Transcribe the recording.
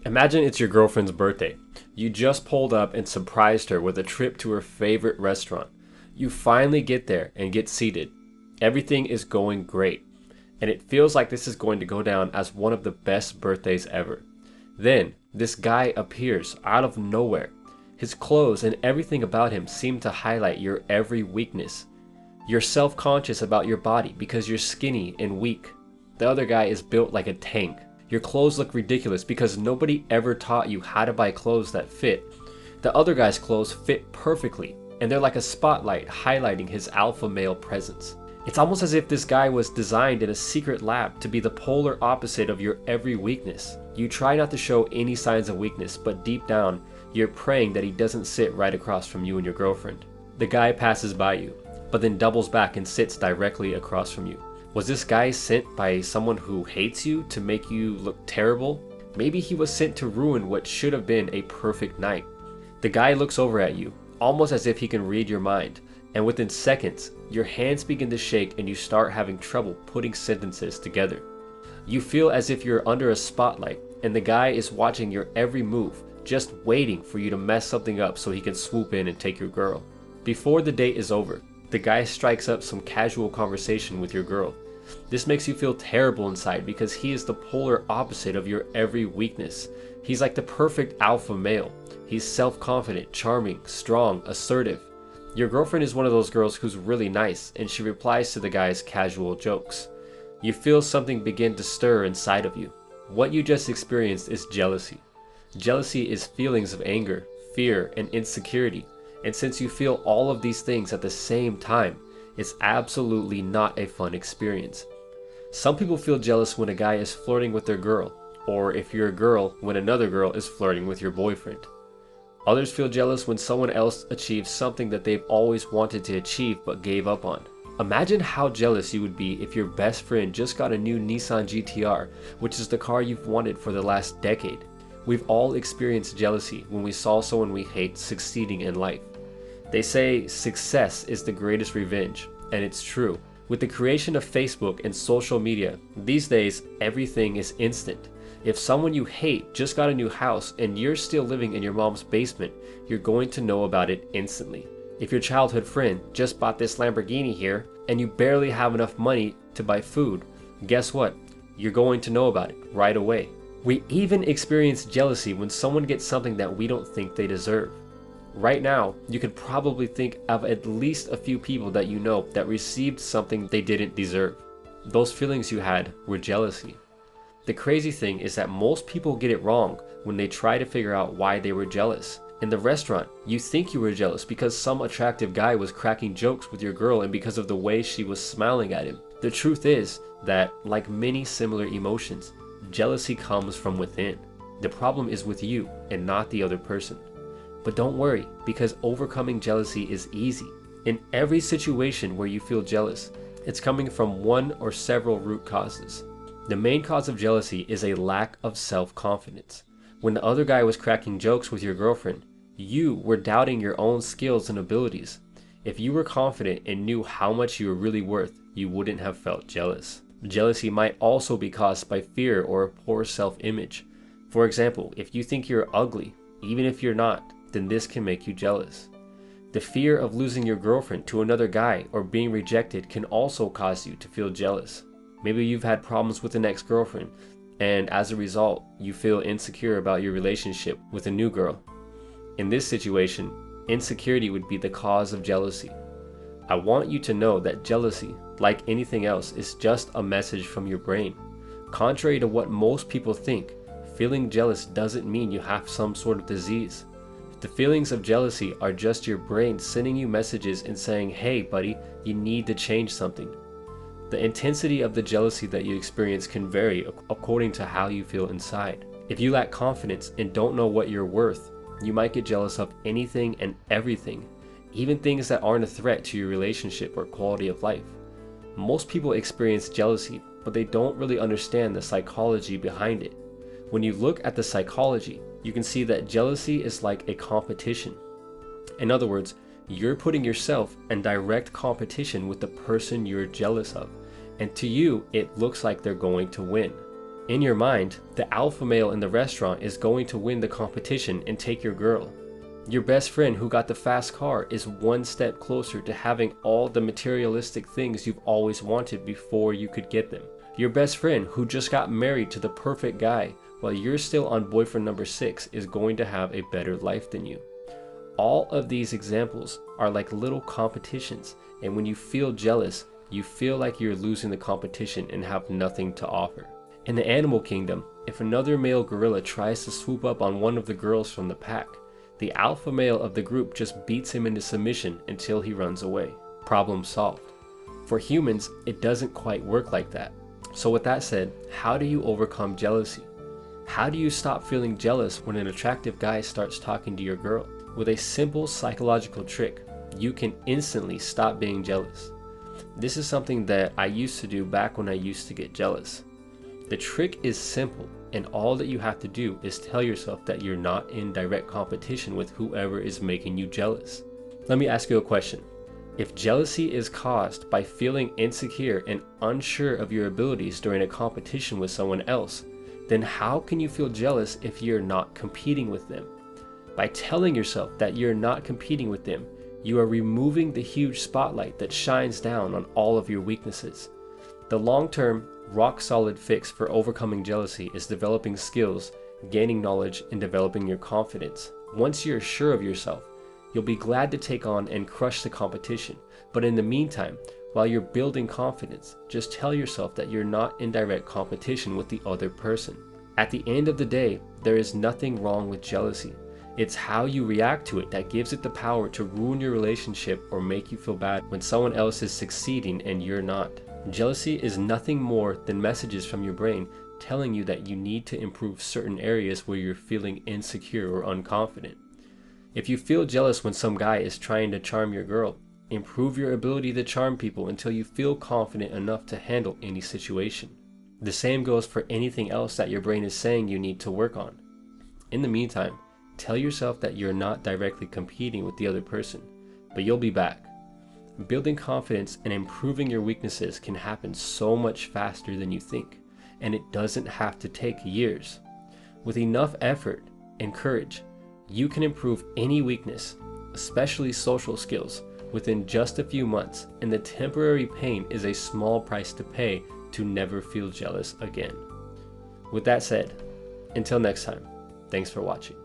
Imagine it's your girlfriend's birthday. You just pulled up and surprised her with a trip to her favorite restaurant. You finally get there and get seated. Everything is going great, and it feels like this is going to go down as one of the best birthdays ever. Then, this guy appears out of nowhere. His clothes and everything about him seem to highlight your every weakness. You're self conscious about your body because you're skinny and weak. The other guy is built like a tank. Your clothes look ridiculous because nobody ever taught you how to buy clothes that fit. The other guy's clothes fit perfectly, and they're like a spotlight highlighting his alpha male presence. It's almost as if this guy was designed in a secret lab to be the polar opposite of your every weakness. You try not to show any signs of weakness, but deep down, you're praying that he doesn't sit right across from you and your girlfriend. The guy passes by you, but then doubles back and sits directly across from you. Was this guy sent by someone who hates you to make you look terrible? Maybe he was sent to ruin what should have been a perfect night. The guy looks over at you, almost as if he can read your mind, and within seconds, your hands begin to shake and you start having trouble putting sentences together. You feel as if you're under a spotlight, and the guy is watching your every move, just waiting for you to mess something up so he can swoop in and take your girl. Before the date is over, the guy strikes up some casual conversation with your girl. This makes you feel terrible inside because he is the polar opposite of your every weakness. He's like the perfect alpha male. He's self-confident, charming, strong, assertive. Your girlfriend is one of those girls who's really nice, and she replies to the guy's casual jokes. You feel something begin to stir inside of you. What you just experienced is jealousy. Jealousy is feelings of anger, fear, and insecurity. And since you feel all of these things at the same time, it's absolutely not a fun experience. Some people feel jealous when a guy is flirting with their girl, or if you're a girl, when another girl is flirting with your boyfriend. Others feel jealous when someone else achieves something that they've always wanted to achieve but gave up on. Imagine how jealous you would be if your best friend just got a new Nissan GTR, which is the car you've wanted for the last decade. We've all experienced jealousy when we saw someone we hate succeeding in life. They say success is the greatest revenge, and it's true. With the creation of Facebook and social media, these days everything is instant. If someone you hate just got a new house and you're still living in your mom's basement, you're going to know about it instantly. If your childhood friend just bought this Lamborghini here and you barely have enough money to buy food, guess what? You're going to know about it right away. We even experience jealousy when someone gets something that we don't think they deserve. Right now, you could probably think of at least a few people that you know that received something they didn't deserve. Those feelings you had were jealousy. The crazy thing is that most people get it wrong when they try to figure out why they were jealous. In the restaurant, you think you were jealous because some attractive guy was cracking jokes with your girl and because of the way she was smiling at him. The truth is that, like many similar emotions, jealousy comes from within. The problem is with you and not the other person. But don't worry, because overcoming jealousy is easy. In every situation where you feel jealous, it's coming from one or several root causes. The main cause of jealousy is a lack of self-confidence. When the other guy was cracking jokes with your girlfriend, you were doubting your own skills and abilities. If you were confident and knew how much you were really worth, you wouldn't have felt jealous. Jealousy might also be caused by fear or a poor self-image. For example, if you think you're ugly, even if you're not, then this can make you jealous. The fear of losing your girlfriend to another guy or being rejected can also cause you to feel jealous. Maybe you've had problems with an ex-girlfriend, and as a result, you feel insecure about your relationship with a new girl. In this situation, insecurity would be the cause of jealousy. I want you to know that jealousy, like anything else, is just a message from your brain. Contrary to what most people think, feeling jealous doesn't mean you have some sort of disease. The feelings of jealousy are just your brain sending you messages and saying, hey buddy, you need to change something. The intensity of the jealousy that you experience can vary according to how you feel inside. If you lack confidence and don't know what you're worth, you might get jealous of anything and everything, even things that aren't a threat to your relationship or quality of life. Most people experience jealousy, but they don't really understand the psychology behind it. When you look at the psychology, you can see that jealousy is like a competition. In other words, you're putting yourself in direct competition with the person you're jealous of, and to you, it looks like they're going to win. In your mind, the alpha male in the restaurant is going to win the competition and take your girl. Your best friend who got the fast car is one step closer to having all the materialistic things you've always wanted before you could get them. Your best friend who just got married to the perfect guy while you're still on boyfriend number 6 is going to have a better life than you. All of these examples are like little competitions, and when you feel jealous, you feel like you're losing the competition and have nothing to offer. In the animal kingdom, if another male gorilla tries to swoop up on one of the girls from the pack, the alpha male of the group just beats him into submission until he runs away. Problem solved. For humans, it doesn't quite work like that. So with that said, how do you overcome jealousy? How do you stop feeling jealous when an attractive guy starts talking to your girl? With a simple psychological trick, you can instantly stop being jealous. This is something that I used to do back when I used to get jealous. The trick is simple, and all that you have to do is tell yourself that you're not in direct competition with whoever is making you jealous. Let me ask you a question. If jealousy is caused by feeling insecure and unsure of your abilities during a competition with someone else, then how can you feel jealous if you're not competing with them? By telling yourself that you're not competing with them, you are removing the huge spotlight that shines down on all of your weaknesses. The long-term, rock-solid fix for overcoming jealousy is developing skills, gaining knowledge, and developing your confidence. Once you're sure of yourself, you'll be glad to take on and crush the competition. But in the meantime, while you're building confidence, just tell yourself that you're not in direct competition with the other person. At the end of the day, there is nothing wrong with jealousy. It's how you react to it that gives it the power to ruin your relationship or make you feel bad when someone else is succeeding and you're not. Jealousy is nothing more than messages from your brain telling you that you need to improve certain areas where you're feeling insecure or unconfident. If you feel jealous when some guy is trying to charm your girl, improve your ability to charm people until you feel confident enough to handle any situation. The same goes for anything else that your brain is saying you need to work on. In the meantime, tell yourself that you're not directly competing with the other person, but you'll be back. Building confidence and improving your weaknesses can happen so much faster than you think, and it doesn't have to take years. With enough effort and courage, you can improve any weakness, especially social skills, within just a few months, and the temporary pain is a small price to pay to never feel jealous again. With that said, until next time, thanks for watching.